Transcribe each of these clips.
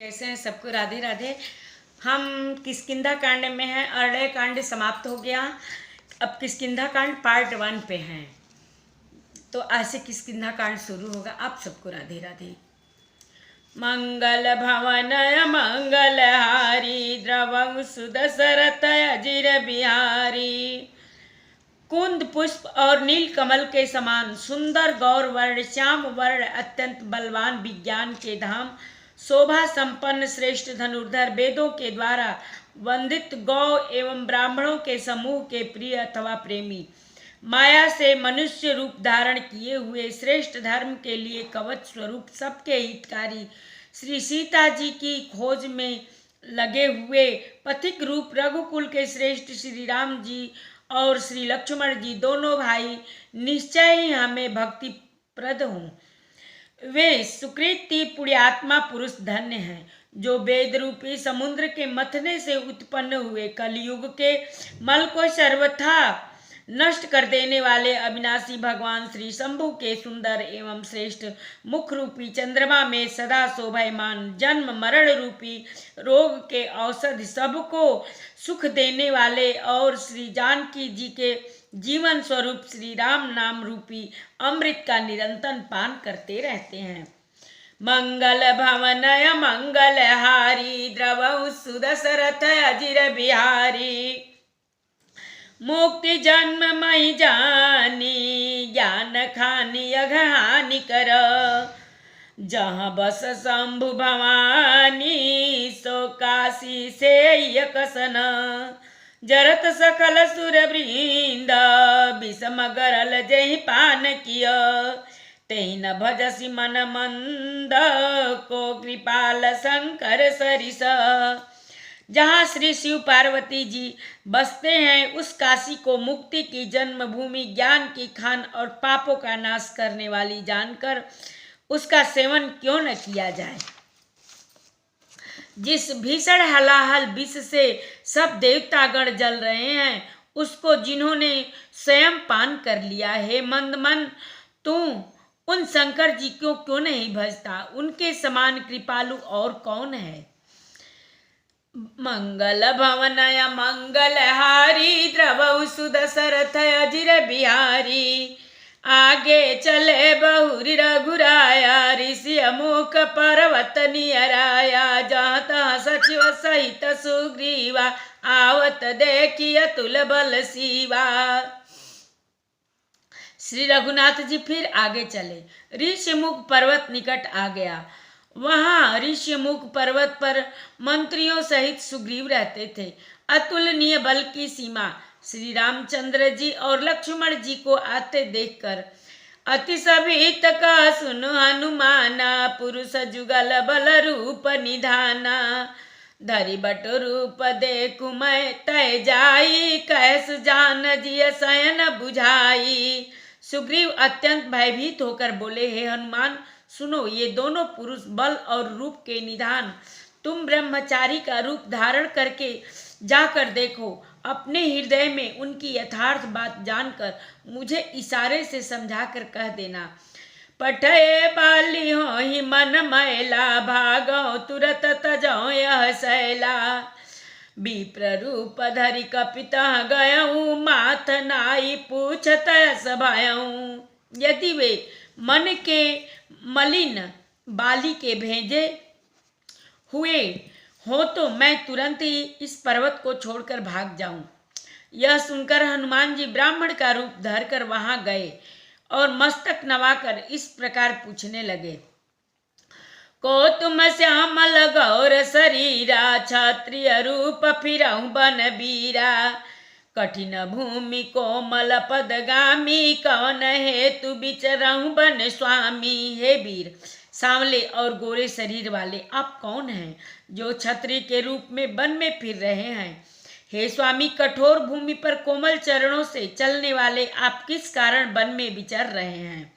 कैसे हैं सबको? राधे राधे। हम किष्किंधा कांड में हैं। अरण्य कांड समाप्त हो गया। अब किष्किंधा कांड पार्ट 1 पे हैं। तो आज से किष्किंधा कांड शुरू होगा। आप सबको राधे राधे। मंगल भवनय मंगलहारी द्रवं सुदशरथ अजिर बिहारी। कुंद पुष्प और नील कमल के समान सुंदर गौर वर्ण श्याम वर्ण अत्यंत बलवान विज्ञान के धाम शोभा संपन्न श्रेष्ठ धनुर्धर वेदों के द्वारा वंदित गौ एवं ब्राह्मणों के समूह के प्रिय अथवा प्रेमी माया से मनुष्य रूप धारण किए हुए श्रेष्ठ धर्म के लिए कवच स्वरूप सबके हितकारी श्री सीता जी की खोज में लगे हुए पथिक रूप रघुकुल के श्रेष्ठ श्री राम जी और श्री लक्ष्मण जी दोनों भाई निश्चय ही हमें भक्ति प्रद हों। वे सुकृति पुण्यात्मा पुरुष धन्य हैं जो वेद रूपी समुद्र के मथने से उत्पन्न हुए कलयुग के मल को सर्वथा नष्ट कर देने वाले अविनाशी भगवान श्री शंभु के सुंदर एवं श्रेष्ठ मुख रूपी चंद्रमा में सदा शोभायमान जन्म मरण रूपी रोग के औषध सबको सुख देने वाले और श्री जानकी जी के जीवन स्वरूप श्री राम नाम रूपी अमृत का निरंतर पान करते रहते हैं। मंगल भवनय मंगलहारी द्रवं सुदशरथ अजिर बिहारी। मुक्ति जन्म मई जानी ज्ञान खानी अघहानि कर। जहाँ बस शंभु भवानी सो काशी से यकसन। जरत सकल सुर वृंद विषम गरल जहि पान किय। तेहि न भजसी मन मंद को कृपाल शंकर सरिस। जहाँ श्री शिव पार्वती जी बसते हैं उस काशी को मुक्ति की जन्मभूमि ज्ञान की खान और पापों का नाश करने वाली जानकर उसका सेवन क्यों न किया जाए। जिस भीषण हलाहल विष से सब देवतागण जल रहे हैं उसको जिन्होंने स्वयं पान कर लिया है। मंदमन तू उन शंकर जी को क्यों नहीं भजता? उनके समान कृपालु और कौन है। मंगल भवनय मंगलहारी द्रवं सुदशरथ अजिर बिहारी। आगे चले बहुरी रघुराया ऋषि अमुख पर्वत नियराया। जहाँ तहाँ सचिव सहित सुग्रीवा आवत देखिय तुल बल शिवा। श्री रघुनाथ जी फिर आगे चले। ऋषिमुख पर्वत निकट आ गया। वहां ऋषिमुख पर्वत पर मंत्रियों सहित सुग्रीव रहते थे। अतुलनीय बल की सीमा श्री रामचंद्र जी और लक्ष्मण जी को आते देखकर अति सभित का सुनु हनुमाना। पुरुष जुगल बल रूप निधाना। धरि बट रूप देखु मैं तय जाई। कैस जान जिय शयन बुझाई। सुग्रीव अत्यंत भयभीत होकर बोले, हे हनुमान सुनो, ये दोनों पुरुष बल और रूप के निधान। तुम ब्रह्मचारी का रूप धारण करके जाकर देखो। अपने हृदय में उनकी यथार्थ बात जानकर मुझे इशारे से समझाकर कह देना। पठये बाली हो ही मन मैला। भागो तुरत तजो यह शैला। विप्र रूप धरि कपित गयऊँ। माथ नाई पूछत सभायऊँ। यदि वे मन के मलिन बाली के भेजे हुए हो तो मैं तुरंत ही इस पर्वत को छोड़कर भाग जाऊं। यह सुनकर हनुमान जी ब्राह्मण का रूप धरकर वहां गए और मस्तक नवाकर इस प्रकार पूछने लगे। को तुम श्यामल गौर शरीरा। क्षत्रिय रूप फिरऊं बन बीरा। कठिन भूमि कोमल पदगामी। कौन हेतु विचरऊं बन स्वामी। हे वीर, सांवले और गोरे शरीर वाले आप कौन हैं जो छत्री के रूप में वन में फिर रहे हैं। हे स्वामी, कठोर भूमि पर कोमल चरणों से चलने वाले आप किस कारण वन में विचर रहे हैं।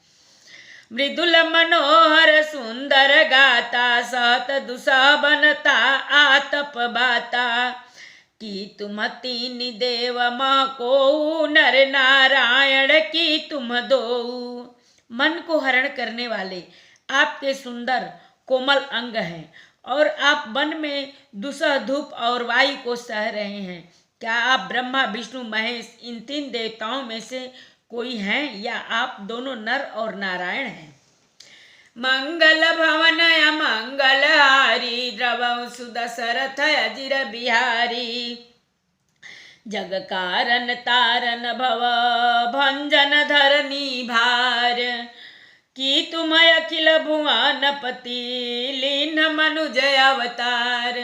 मृदुल मनोहर सुंदर गाता। सहत दुसह बनता आतप बाता। कि तुम तीन देव माँ को नर नारायण की तुम दो। मन को हरण करने वाले आपके सुंदर कोमल अंग हैं और आप वन में दुसह धूप और वायु को सह रहे हैं। क्या आप ब्रह्मा विष्णु महेश इन 3 देवताओं में से कोई हैं या आप दोनों नर और नारायण हैं? मंगल भवन मंगल हारी द्रवं सुदशरथ अजिर बिहारी। जग कारण तारन भव भंजन धरनी भार। कि तुम अखिल भुवन पति लीन मनुज अवतार।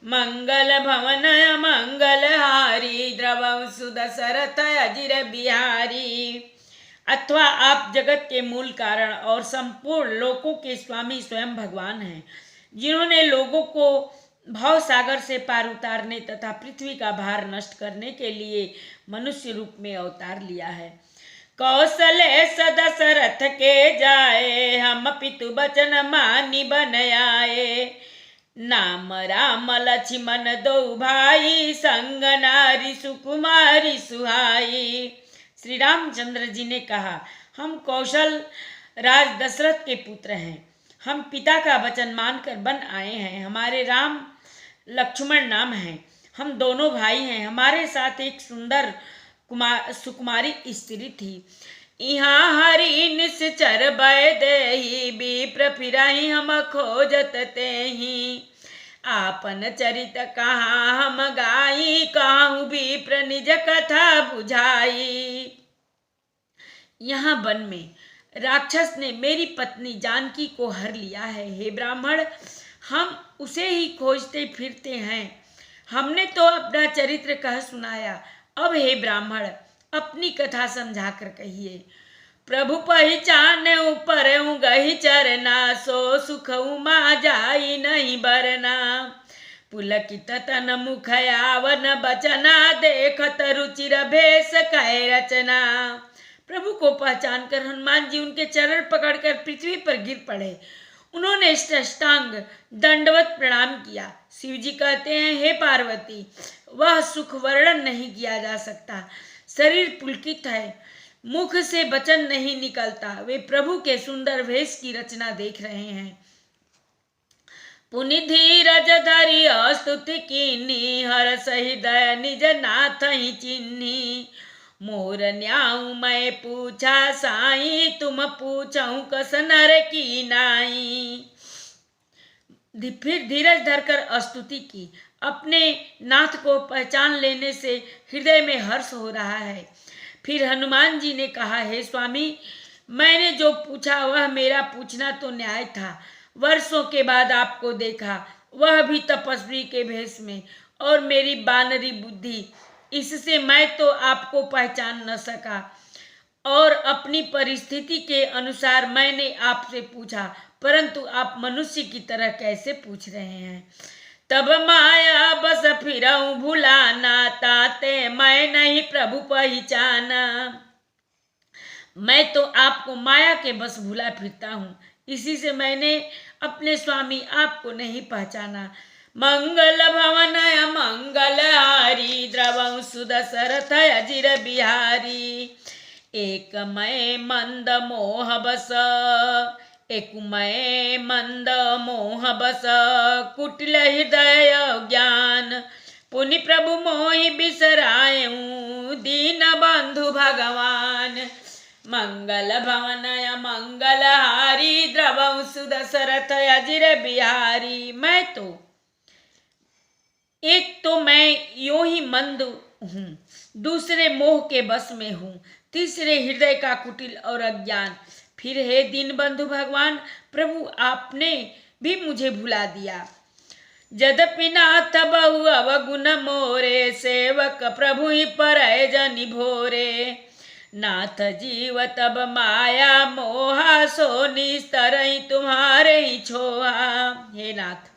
मंगल भवन मंगल हारी द्रवं सुदशरथ अजिर बिहारी। अथवा आप जगत के मूल कारण और संपूर्ण लोकों के स्वामी स्वयं भगवान हैं, जिन्होंने लोगों को भव सागर से पार उतारने तथा पृथ्वी का भार नष्ट करने के लिए मनुष्य रूप में अवतार लिया है। कौशले सदशरथ के जाए हम पितु बचन मानी बन आए। नाम राम लक्ष्मण दो भाई संग नारी सुकुमारी सुहाई। श्री रामचंद्र जी ने कहा, हम कौशल राज दशरथ के पुत्र हैं। हम पिता का वचन मानकर बन आए हैं। हमारे राम लक्ष्मण नाम हैं। हम दोनों भाई हैं। हमारे साथ एक सुंदर सुकुमारी स्त्री थी। यहाँ हरि निश्चर भय देहि विप्र फिरहि हम खोजत तेहि। आपन चरित कहाँ हम गाई कहूँ विप्र निज कथा बुझाई। यहाँ वन में राक्षस ने मेरी पत्नी जानकी को हर लिया है। हे ब्राह्मण, हम उसे ही खोजते फिरते हैं। हमने तो अपना चरित्र कह सुनाया। अब हे ब्राह्मण, अपनी कथा समझाकर कहिए। प्रभु पहचान ऊपर गही चरना, सो सुख उमा जाई नहीं बरना। पुलकित तन मुख यावन बचना, देखत रुचिर भेष कह रचना। प्रभु को पहचान कर हनुमान जी उनके चरण पकड़कर पृथ्वी पर गिर पड़े। उन्होंने साष्टांग दंडवत प्रणाम किया। शिव जी कहते हैं, हे पार्वती, वह सुख वर्णन नहीं किया जा सकता। शरीर पुलकित है, मुख से वचन नहीं निकलता। वे प्रभु के सुंदर वेश की रचना देख रहे हैं। पुनि धीरज धरि स्तुति कीनी, हर्ष हृदय निज नाथ ही चिन्ही। मोर न्याऊ मैं पूछा साई, तुम पूछऊं कस नर की नाई। फिर धीरज धरकर स्तुति की। अपने नाथ को पहचान लेने से हृदय में हर्ष हो रहा है। फिर हनुमान जी ने कहा, हे स्वामी, मैंने जो पूछा वह मेरा पूछना तो न्याय था। वर्षों के बाद आपको देखा, वह भी तपस्वी के भेष में, और मेरी बानरी बुद्धि, इससे मैं तो आपको पहचान न सका। और अपनी परिस्थिति के अनुसार मैंने आपसे पूछा, परंतु आप मनुष्य की तरह कैसे पूछ रहे हैं। तब माया बस फिरऊं भुलाना, ताते मैं नहीं प्रभु पहचाना। मैं तो आपको माया के बस भुला फिरता हूँ, इसी से मैंने अपने स्वामी आपको नहीं पहचाना। मंगल भवन मंगल हारी, द्रवं सुदशरथ अजिर बिहारी। एक मैं मंद मोह बस, एक मैं मंद मोह बस, कुटिल हृदय ज्ञान। पुनि प्रभु मोहि बिसरायूं, दीन बंधु भगवान। मंगल भवन मंगल हारी, द्रवं सुदशरथ अजिर बिहारी। एक तो मैं यूं ही मंद हूँ, दूसरे मोह के बस में हूँ, तीसरे हृदय का कुटिल और अज्ञान। फिर हे दीन बंधु भगवान, प्रभु आपने भी मुझे भुला दिया। जदपि नाथ बहु अवगुण मोरे, सेवक प्रभु ही परय जनि भोरे। नाथ जीव तब माया मोहा, सो निस्तरहि तुम्हारे ही छोहा। हे नाथ,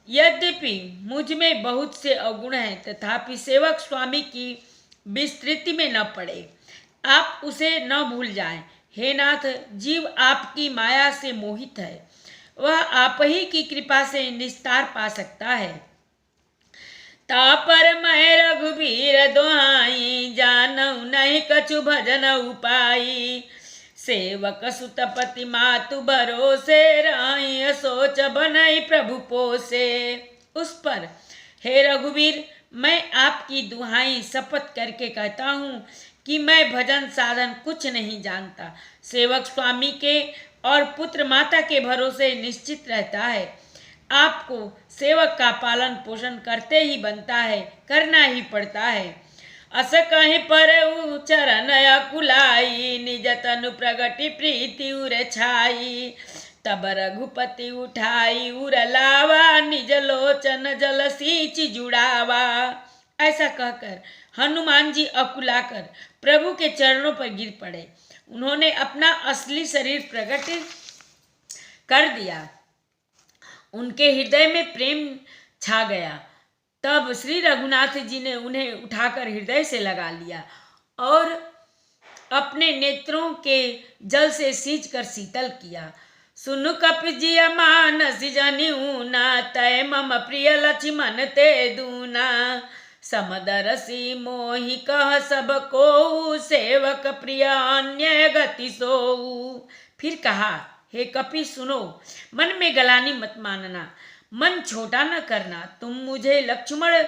यद्यपि मुझ में बहुत से अवगुण हैं, तथापि सेवक स्वामी की विस्तृति में न पड़े, आप उसे न भूल जाएं। हे नाथ, जीव आपकी माया से मोहित है, वह आप ही की कृपा से निस्तार पा सकता है। तापर मैं रघुबीर दोहाई, जानऊ नहीं कछु भजन उपाई। सेवक सुतपति मातु भरोसे राई सोच बनई प्रभु पोसे। उस पर, हे रघुवीर, मैं आपकी दुहाई शपथ करके कहता हूँ कि मैं भजन साधन कुछ नहीं जानता। सेवक स्वामी के और पुत्र माता के भरोसे निश्चित रहता है। आपको सेवक का पालन पोषण करते ही बनता है, करना ही पड़ता है। अस कहीं पर चरण अकुलाई, निज तनु प्रगति प्रीति उर छाई। तब रघुपति उठाई उर लावा, निज लोचन जल सींच जुड़ावा। ऐसा कहकर हनुमान जी अकुलाकर प्रभु के चरणों पर गिर पड़े। उन्होंने अपना असली शरीर प्रकट कर दिया। उनके हृदय में प्रेम छा गया। तब श्री रघुनाथ जी ने उन्हें उठाकर हृदय से लगा लिया और अपने नेत्रों के जल से सींच कर शीतल किया। सुनु कपिजिय मानस जनिऊना, तय मम प्रिय लक्ष्मण ते दूना। समदरसी मोहि कह सब को, सेवक प्रिय अन्य गति सोऊ। फिर कहा, हे कपि सुनो, मन में गलानी मत मानना, मन छोटा न करना। तुम मुझे लक्ष्मण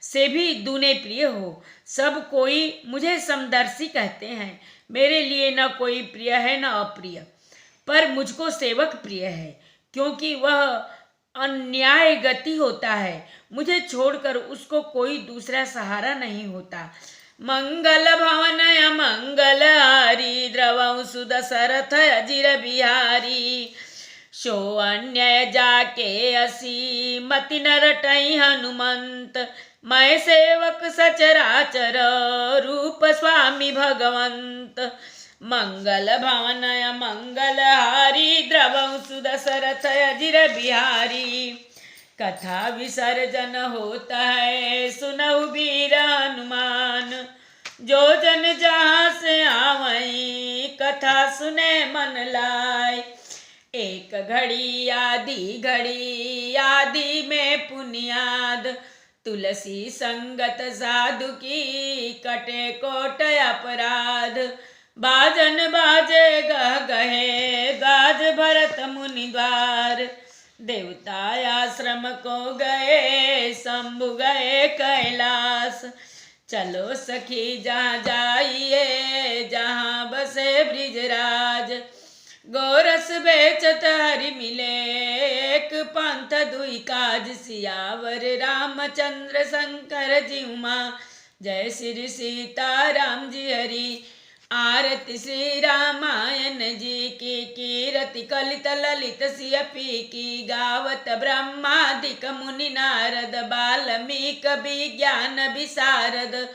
से भी दूने प्रिय हो। सब कोई मुझे समदर्शी कहते हैं। मेरे लिए न कोई प्रिय है न अप्रिय, पर मुझको सेवक प्रिय है, क्योंकि वह अन्याय गति होता है। मुझे छोड़कर उसको कोई दूसरा सहारा नहीं होता। मंगल भवन मंगल हारी, द्रवं सुदशरथ अजिर बिहारी। सो अन्याय जाके असी, मति न रटई हनुमंत। मैं सेवक सचराचर, रूप स्वामी भगवंत। मंगल भवन मंगल हारी, द्रवं सुदशरथ अजिर बिहारी। कथा विसर्जन होता है, सुनहु वीर हनुमान। जो जन जहाँ से आवई, कथा सुने मन लाय। एक घड़ी आदि में पुनियाद, तुलसी संगत साधु की, कटे कोट अपराध। बाजन बाजे गह गहे, गाज भरत मुनि द्वार। देवता आश्रम को गए, शंभु गए कैलाश। चलो सखी जहाँ जाइए, जहाँ बसे ब्रिजराज। गोरस बेचत हरि मिले, एक पंथ दुई काज। सियावर रामचंद्र शंकर जी उमा, जय श्री सीता राम जी हरि। आरती श्री रामायण जी की, कीरति कलित ललित सियपी की। गावत ब्रह्मादिक मुनि नारद, बाल्मीक विज्ञान विशारद।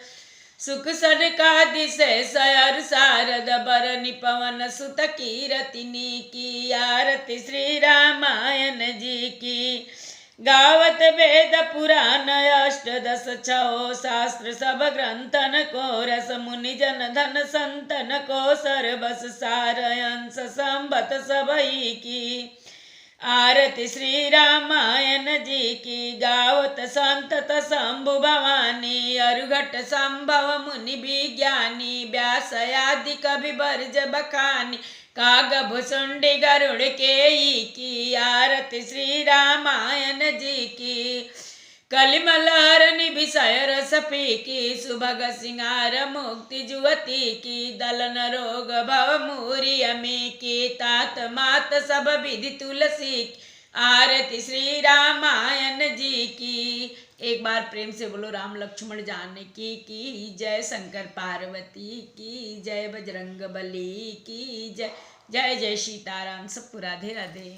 सुख सनकादि शेषर सारद, बरनि पवन सुत कीरतिनी की। आरती श्री रामायण जी की। गावत वेद पुराण अष्टदश छो, शास्त्र सब ग्रंथन को रस। मुनि जन धन संतन को, सर्वस सार अंश संबत सबई की। आरती श्री रामायण जी की। गावत संतत शंभु भवानी, अरुघट संभव मुनि विज्ञानी। व्यास आदि कवि बर्ज बखानी, काग भुसुंडी गरुड़ केई की। आरती श्री रामायण जी की। कलिमलहर निभिषय रस पीकी, सुभग सिंगार मुक्ति जुवती की। दलन रोग भव मूरी अमी की, तात मात सब विधि तुलसी की। आरती श्री रामायण जी की। एक बार प्रेम से बोलो राम लक्ष्मण जानकी की जय। शंकर पार्वती की जय। बजरंग बली की जय। जय जय सीताराम। सबको राधे राधे।